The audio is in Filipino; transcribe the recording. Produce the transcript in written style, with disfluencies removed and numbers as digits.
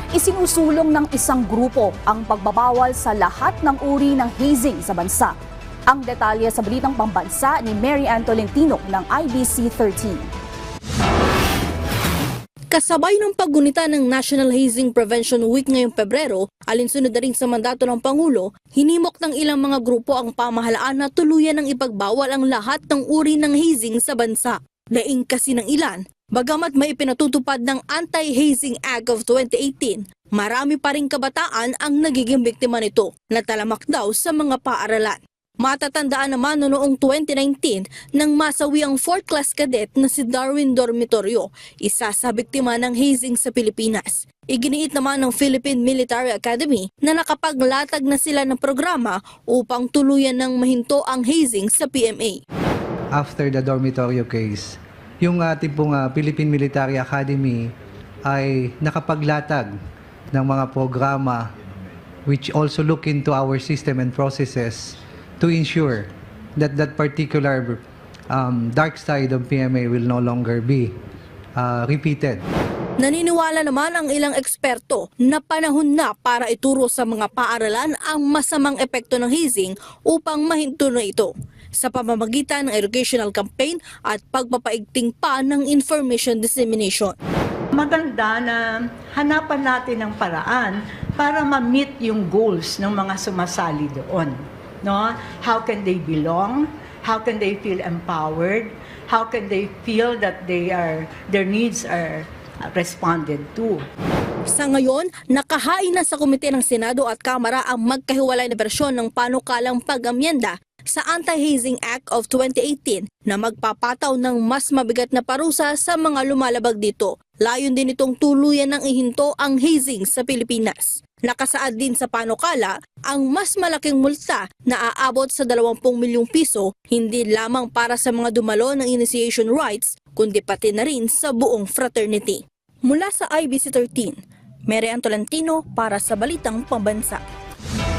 Isinusulong ng isang grupo ang pagbabawal sa lahat ng uri ng hazing sa bansa. Ang detalye sa balitang pambansa ni Mary Ann Tolentino ng IBC 13. Kasabay ng paggunita ng National Hazing Prevention Week ngayong Pebrero, alinsunod na rin sa mandato ng Pangulo, hinimok ng ilang mga grupo ang pamahalaan na tuluyan ng ipagbawal ang lahat ng uri ng hazing sa bansa. Laing kasi ng ilan, bagamat may ipinatutupad ng Anti-Hazing Act of 2018, marami pa ring kabataan ang nagiging biktima nito na talamak daw sa mga paaralan. Matatandaan naman noong 2019 nang masawi ang 4th class cadet na si Darwin Dormitorio, isa sa biktima ng hazing sa Pilipinas. Iginiit naman ng Philippine Military Academy na nakapaglatag na sila ng programa upang tuluyan ng mahinto ang hazing sa PMA. After the dormitorio case, yung ating pong Philippine Military Academy ay nakapaglatag ng mga programa which also look into our system and processes to ensure that that particular dark side of PMA will no longer be repeated. Naniniwala naman ang ilang eksperto na panahon na para ituro sa mga paaralan ang masamang epekto ng hazing upang mahinto na ito sa pamamagitan ng educational campaign at pagpapaigting pa ng information dissemination. Maganda na hanapan natin ng paraan para ma-meet yung goals ng mga sumasali doon. No? How can they belong? How can they feel empowered? How can they feel that their needs are responded to? Sa ngayon, nakahain na sa Komite ng Senado at Kamara ang magkahiwalay na bersyon ng panukalang pag-amyenda sa Anti-Hazing Act of 2018 na magpapataw ng mas mabigat na parusa sa mga lumalabag dito. Layon din itong tuluyan ng ihinto ang hazing sa Pilipinas. Nakasaad din sa panukala ang mas malaking multa na aabot sa 20 milyong piso hindi lamang para sa mga dumalo ng initiation rights kundi pati na rin sa buong fraternity. Mula sa IBC 13, Mary Ann Tolentino para sa Balitang Pambansa.